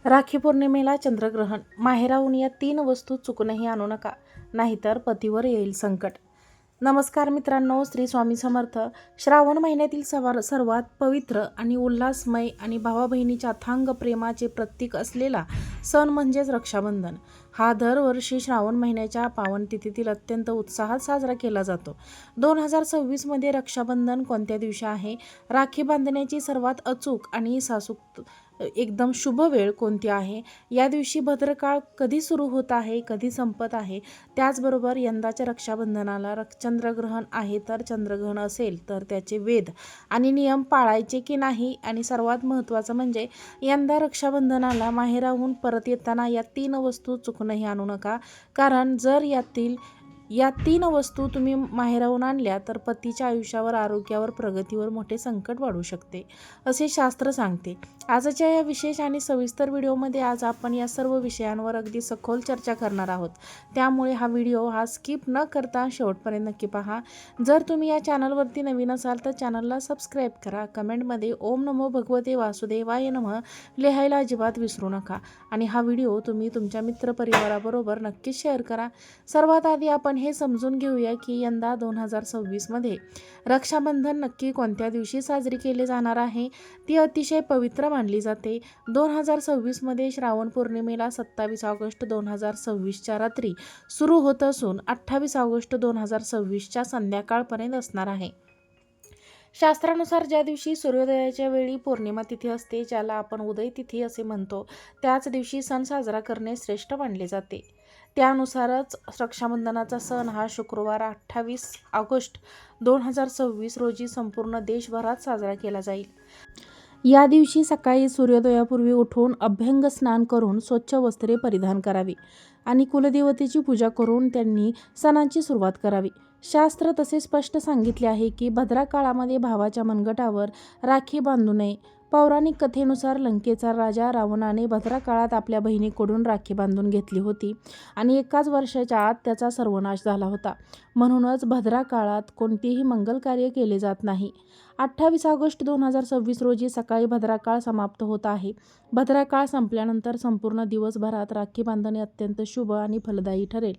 राखी पौर्णिमेला चंद्रग्रहण. माहेराहून या 3 वस्तू चुकूनही आणू नका, नाहीतर पतीवर येईल संकट. नमस्कार मित्रांनो, श्री स्वामी समर्थ. श्रावण महिन्यातील सर्वात पवित्र आणि उल्हासमय आणि भावा बहिणीच्या अथांग प्रेमाचे प्रतीक असलेला सण म्हणजेच रक्षाबंधन. हा दरवर्षी श्रावण महिन्याच्या पावन तिथीतील अत्यंत उत्साहात साजरा केला जातो. 2026 मध्ये रक्षाबंधन कोणत्या दिवशी आहे? राखी बांधण्याची सर्वात अचूक आणि एकदम शुभ वेळ कोणती आहे? या दिवशी भद्रकाळ कधी सुरू होत आहे, कधी संपत आहे? त्याचबरोबर यंदाच्या रक्षाबंधनाला चंद्रग्रहण आहे, तर चंद्रग्रहण असेल तर त्याचे वेध आणि नियम पाळायचे की नाही? आणि सर्वात महत्त्वाचं म्हणजे यंदा रक्षाबंधनाला माहेराहून परत येताना या 3 वस्तू चुकूनही आणू नका. कारण जर या 3 वस्तू तुम्ही माहेराहून आणल्या तर पतीच्या आयुष्यावर, आरोग्यावर, प्रगतीवर मोठे संकट वाढू शकते, असे शास्त्र सांगते. आजच्या या विशेष आणि सविस्तर व्हिडिओमध्ये आज आपण या सर्व विषयांवर अगदी सखोल चर्चा करणार आहोत. त्यामुळे हा व्हिडिओ स्किप न करता शेवटपर्यंत नक्की पहा. जर तुम्ही या चॅनलवरती नवीन असाल तर चॅनलला सबस्क्राईब करा. कमेंटमध्ये ओम नमो भगवते वासुदेवाय नमः लिहायला अजिबात विसरू नका. आणि हा व्हिडिओ तुम्ही तुमच्या मित्रपरिवाराबरोबर नक्कीच शेअर करा. सर्वात आधी आपण हे समजून घेऊया की यंदा 2026 मध्ये रक्षाबंधन नक्की कोणत्या दिवशी साजरी केले जाणार आहे. ती अतिशय पवित्र मानली जाते. 2026 मध्ये श्रावण पौर्णिमेला 27 ऑगस्ट 2026च्या रात्री सुरू होत असून 28 ऑगस्ट 2026च्या संध्याकाळपर्यंत असणार आहे. शास्त्रानुसार ज्या दिवशी सूर्योदयाच्या वेळी पौर्णिमा तिथी असते, ज्याला आपण उदय तिथी असे म्हणतो, त्याच दिवशी सण साजरा करणे श्रेष्ठ मानले जाते. त्यानुसारच रक्षाबंधनाचा सण हा शुक्रवार 28 ऑगस्ट 2026 रोजी संपूर्ण देशभरात साजरा केला जाईल. या दिवशी सकाळी सूर्योदयापूर्वी उठून अभ्यंग स्नान करून स्वच्छ वस्त्रे परिधान करावी आणि कुलदेवतेची पूजा करून त्यांनी सणाची सुरुवात करावी. शास्त्र तसे स्पष्ट सांगितले आहे की भद्रा काळामध्ये भावाच्या मनगटावर राखी बांधू नये. पौराणिक कथेनुसार लंकेचा राजा रावणाने भद्रा काळात आपल्या बहिणीकडून राखी बांधून घेतली होती आणि एकाच वर्षाच्या आत त्याचा सर्वनाश झाला होता. म्हणूनच भद्रा काळात कोणतेही मंगल कार्य केले जात नाही. 28 ऑगस्ट 2026 रोजी सकाळी भद्रा काळ समाप्त होत आहे. भद्रा काळ संपल्यानंतर संपूर्ण दिवसभरात राखी बांधणे अत्यंत शुभ आणि फलदायी ठरेल.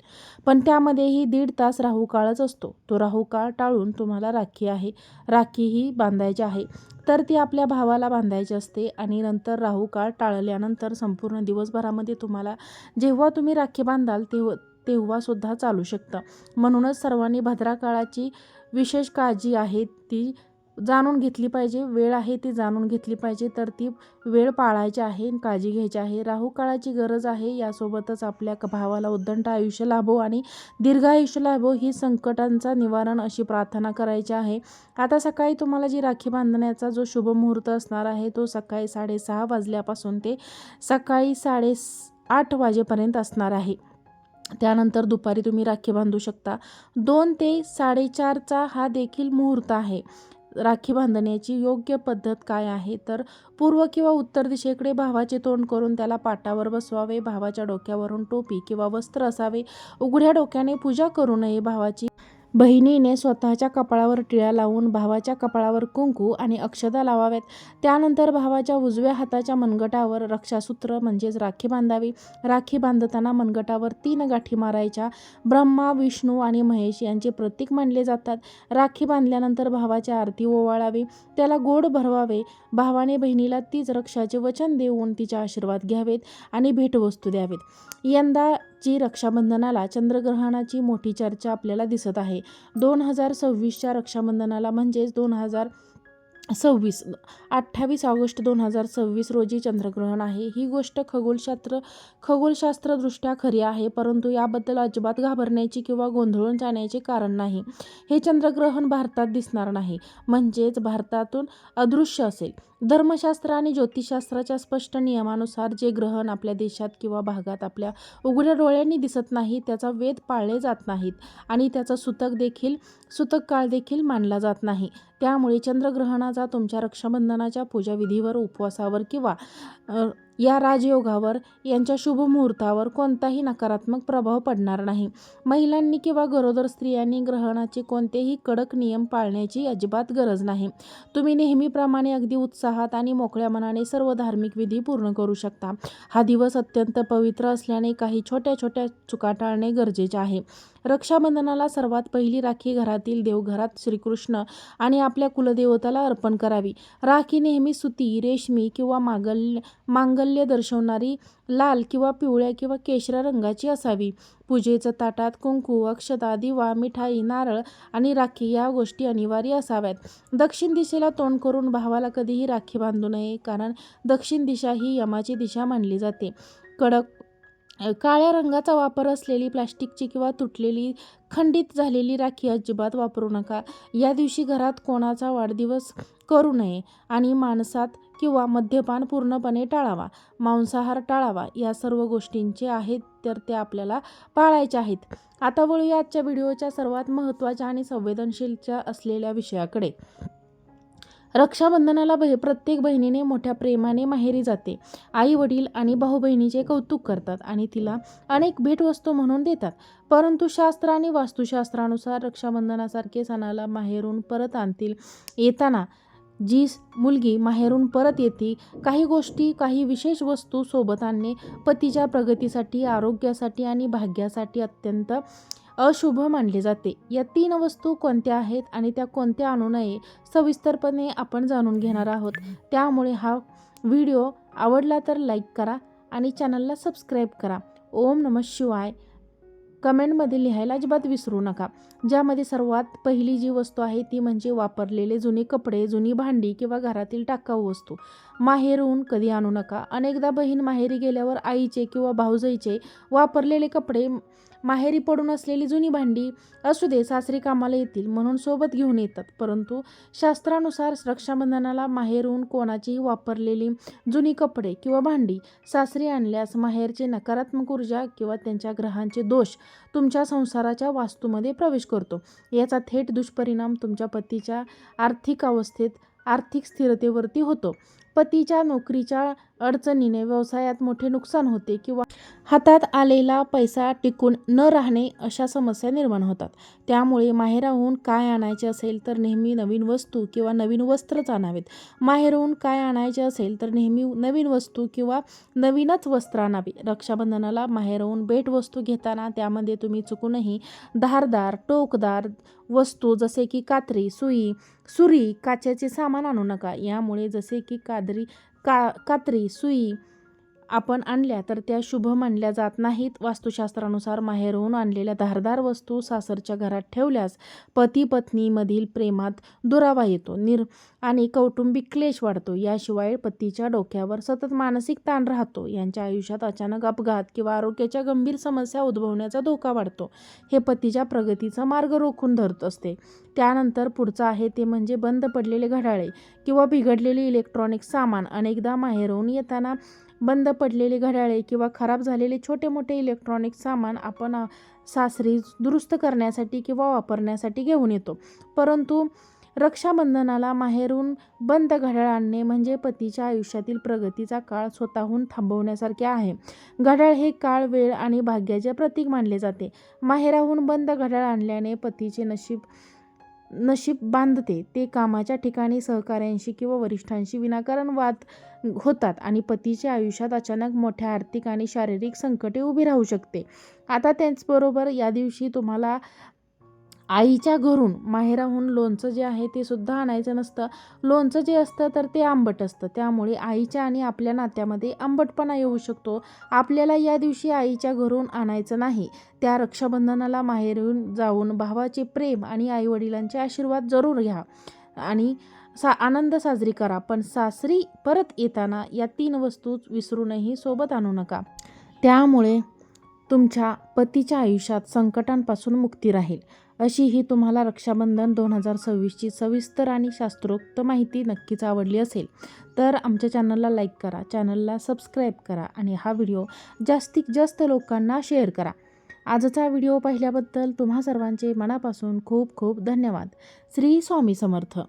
पण त्यामध्येही 1.5 तास राहू काळच असतो. तो राहू काळ टाळून तुम्हाला राखीही बांधायची आहे, तर ती आपल्या भावाला बांधायची असते. आणि नंतर राहू काळ टाळल्यानंतर संपूर्ण दिवसभरामध्ये तुम्हाला जेव्हा तुम्ही राखी बांधाल तेव्हा सुद्धा चालू शकतं. म्हणूनच सर्वांनी भद्रा काळाची विशेष काळजी आहे ती जाणून घेतली पाहिजे. वेळ आहे ती जाणून घेतली पाहिजे, तर ती वेळ पाळायची आहे, काळजी घ्यायची आहे. राहू काळाची गरज आहे. यासोबतच आपल्या भावाला उद्दंड आयुष्य लाभो आणि दीर्घ आयुष्य लाभो ही संकटांचा निवारण अशी प्रार्थना करायची आहे. आता सकाळी तुम्हाला जी राखी बांधण्याचा जो शुभ मुहूर्त असणार आहे तो सकाळी 6:30 वाजल्यापासून ते सकाळी 8:30 वाजेपर्यंत असणार आहे. त्यानंतर दुपारी तुम्ही राखी बांधू शकता. 2 ते 4:30चा हा देखील मुहूर्त आहे. राखी बांधण्याची योग्य पद्धत काय आहे, तर पूर्व किंवा उत्तर दिशेकडे भावाचे तोंड करून त्याला पाटावर बसवावे. भावाच्या डोक्यावरून टोपी किंवा वस्त्र असावे. उघड्या डोक्याने पूजा करू नये. बहिणीने स्वतःच्या कपाळावर टिळा लावून भावाच्या कपाळावर कुंकू आणि अक्षता लावाव्यात. त्यानंतर भावाच्या उजव्या हाताच्या मनगटावर रक्षासूत्र म्हणजेच राखी बांधावी. राखी बांधताना मनगटावर 3 गाठी मारायच्या. ब्रह्मा, विष्णू आणि महेश यांचे प्रतीक मानले जातात. राखी बांधल्यानंतर भावाची आरती ओवाळावी, त्याला गोड भरवावे. भावाने बहिणीला तीच रक्षाचे वचन देऊन तिचे आशीर्वाद घ्यावेत आणि भेटवस्तू द्यावेत. यंदाची रक्षाबंधनाला चंद्रग्रहणाची मोठी चर्चा आपल्याला दिसत आहे. 2026च्या रक्षाबंधनाला म्हणजेच 28 ऑगस्ट 2026 रोजी चंद्रग्रहण आहे. ही गोष्ट खगोलशास्त्रदृष्ट्या खरी आहे, परंतु याबद्दल अजिबात घाबरण्याची किंवा गोंधळून जाण्याचे कारण नाही. हे चंद्रग्रहण भारतात दिसणार नाही, म्हणजेच भारतातून अदृश्य असेल. धर्मशास्त्र आणि ज्योतिषशास्त्राच्या स्पष्ट नियमानुसार जे ग्रहण आपल्या देशात किंवा भागात आपल्या उघड्या डोळ्यांनी दिसत नाही त्याचा वेध पाळले जात नाहीत आणि त्याचा सूतक काळ देखील मानला जात नाही. त्यामुळे चंद्रग्रहणाचा तुमच्या रक्षाबंधनाच्या पूजाविधीवर, उपवासावर किंवा या राजयोगावर, यांच्या शुभ मुहूर्तावर कोणताही नकारात्मक प्रभाव पडणार नाही. महिलांनी किंवा गरोदर स्त्रियांनी ग्रहणाचे कोणतेही कडक नियम पाळण्याची अजिबात गरज नाही. तुम्ही नेहमीप्रमाणे अगदी उत्साहात आणि मोकळ्या मनाने सर्व धार्मिक विधी पूर्ण करू शकता. हा दिवस अत्यंत पवित्र असल्याने काही छोट्या छोट्या चुका टाळणे गरजेचे आहे. रक्षाबंधनाला सर्वात पहिली राखी घरातील देवघरात श्रीकृष्ण आणि आपल्या कुलदेवताला अर्पण करावी. राखी नेहमी सुती, रेशमी किंवा मांगल्य दर्शवणारी लाल किंवा पिवळ्या किंवा केशरी रंगाची असावी. पूजेचं ताटात कुंकू, अक्षता, दिवा, मिठाई, नारळ आणि राखी या गोष्टी अनिवार्य असाव्यात. दक्षिण दिशेला तोंड करून भावाला कधीही राखी बांधू नये, कारण दक्षिण दिशा ही यमाची दिशा मानली जाते. काळ्या रंगाचा वापर असलेली प्लास्टिकची किंवा तुटलेली, खंडित झालेली राखी अजिबात वापरू नका. या दिवशी घरात कोणाचा वाढदिवस करू नये आणि मांसात किंवा मद्यपान पूर्णपणे टाळावा. मांसाहार टाळावा. या सर्व गोष्टींचे आहेत तर ते आपल्याला पाळायच्या आहेत. आता वळूया आजच्या व्हिडिओच्या सर्वात महत्त्वाच्या आणि संवेदनशीलच्या असलेल्या विषयाकडे. रक्षाबंधनाला प्रत्येक बहिणीने मोठ्या प्रेमाने माहेरी जाते. आई वडील आणि भाऊ बहिणीचे कौतुक करतात आणि तिला अनेक भेटवस्तू म्हणून देतात. परंतु शास्त्र आणि वास्तुशास्त्रानुसार रक्षाबंधनासारखे सणाला माहेरून परत आणतील. येताना जी मुलगी माहेरून परत येते, काही गोष्टी, काही विशेष वस्तू सोबत आणणे पतीच्या प्रगतीसाठी, आरोग्यासाठी आणि भाग्यासाठी अत्यंत अशुभ मानले जाते. या 3 वस्तू कोणत्या आहेत आणि त्या कोणत्या आणू नये सविस्तरपणे आपण जाणून घेणार आहोत. त्यामुळे हा व्हिडिओ आवडला तर लाईक करा आणि चॅनलला सबस्क्राईब करा. ओम नमः शिवाय कमेंटमध्ये लिहायला अजिबात विसरू नका. ज्यामध्ये सर्वात पहिली जी वस्तू आहे ती म्हणजे वापरलेले जुने कपडे, जुनी भांडी किंवा घरातील टाकाऊ वस्तू माहेरून कधी आणू नका. अनेकदा बहीण माहेरी गेल्यावर आईचे किंवा भाऊजाईचे वापरलेले कपडे, माहेरी पडून असलेली जुनी भांडी असू दे, सासरी कामाला येतील म्हणून सोबत घेऊन येतात. परंतु शास्त्रानुसार रक्षाबंधनाला माहेरून कोणाचीही वापरलेली जुनी कपडे किंवा भांडी सासरी आणल्यास माहेरचे नकारात्मक ऊर्जा किंवा त्यांच्या ग्रहांचे दोष तुमच्या संसाराच्या वास्तूमध्ये प्रवेश करतो. याचा थेट दुष्परिणाम तुमच्या पतीच्या आर्थिक अवस्थेत, आर्थिक स्थिरतेवरती होतो. पतीच्या नोकरीच्या अडचणीने व्यवसायात मोठे नुकसान होते किंवा हातात आलेला पैसा टिकून न राहणे अशा समस्या निर्माण होतात. त्यामुळे माहेराहून काय आणायचे असेल तर नेहमी नवीन वस्तू किंवा नवीन वस्त्रच आणावेत. माहेराहून काय आणायचे असेल तर नेहमी नवीन वस्तू किंवा नवीनच वस्त्र आणावे. रक्षाबंधनाला माहेराहून भेटवस्तू घेताना त्यामध्ये तुम्ही चुकूनही धारदार, टोकदार वस्तू जसे की कात्री, सुरी, काचेचे सामान आणू नका. यामुळे जसे की कात्री, सुई आपण आणल्या तर त्या शुभ मानल्या जात नाहीत. वास्तुशास्त्रानुसार माहेरून आणलेल्या धारदार वस्तू सासरच्या घरात ठेवल्यास पती पत्नीमधील प्रेमात दुरावा येतो आणि कौटुंबिक क्लेश वाढतो. याशिवाय पतीच्या डोक्यावर सतत मानसिक ताण राहतो. यांच्या आयुष्यात अचानक अपघात किंवा आरोग्याच्या गंभीर समस्या उद्भवण्याचा धोका वाढतो. हे पतीच्या प्रगतीचा मार्ग रोखून धरत असते. त्यानंतर पुढचं आहे ते म्हणजे बंद पडलेले घड्याळे किंवा बिघडलेले इलेक्ट्रॉनिक सामान. अनेकदा माहेरून येताना बंद पडलेले घड्याळे किंवा खराब झालेले छोटे मोठे इलेक्ट्रॉनिक सामान आपण सासरी दुरुस्त करण्यासाठी किंवा वापरण्यासाठी घेऊन येतो. परंतु रक्षाबंधनाला माहेरून बंद घड्याळ आणणे म्हणजे पतीच्या आयुष्यातील प्रगतीचा काळ स्वतःहून थांबवण्यासारखे आहे. घड्याळ हे काळ, वेळ आणि भाग्याचे प्रतीक मानले जाते. माहेराहून बंद घड्याळ आणल्याने पतीचे नशीब बांधते. ते कामाच्या ठिकाणी सहकाऱ्यांशी किंवा वरिष्ठांशी विनाकारण वाद होतात आणि पतीच्या आयुष्यात अचानक मोठ्या आर्थिक आणि शारीरिक संकटे उभी राहू शकते. आता त्याचबरोबर या दिवशी तुम्हाला आईच्या घरून माहेराहून लोणचं जे आहे ते सुद्धा आणायचं नसतं. लोणचं जे असतं तर ते आंबट असतं. त्यामुळे आईच्या आणि आपल्या नात्यामध्ये आंबटपणा येऊ शकतो. आपल्याला या दिवशी आईच्या घरून आणायचं नाही. त्या रक्षाबंधनाला माहेरून जाऊन भावाचे प्रेम आणि आईवडिलांचे आशीर्वाद जरूर घ्या आणि आनंद साजरी करा. पण सासरी परत येताना या 3 वस्तू विसरूनही सोबत आणू नका. त्यामुळे तुमच्या पतीच्या आयुष्यात संकटांपासून मुक्ती राहील. अशी ही तुम्हाला रक्षाबंधन 2026ची सविस्तर आणि शास्त्रोक्त माहिती नक्कीच आवडली असेल तर आमच्या चॅनलला लाईक करा, चॅनलला सबस्क्राईब करा आणि हा व्हिडिओ जास्तीत जास्त लोकांना शेअर करा. आजचा व्हिडिओ पाहिल्याबद्दल तुम्हा सर्वांचे मनापासून खूप खूप धन्यवाद. श्री स्वामी समर्थ.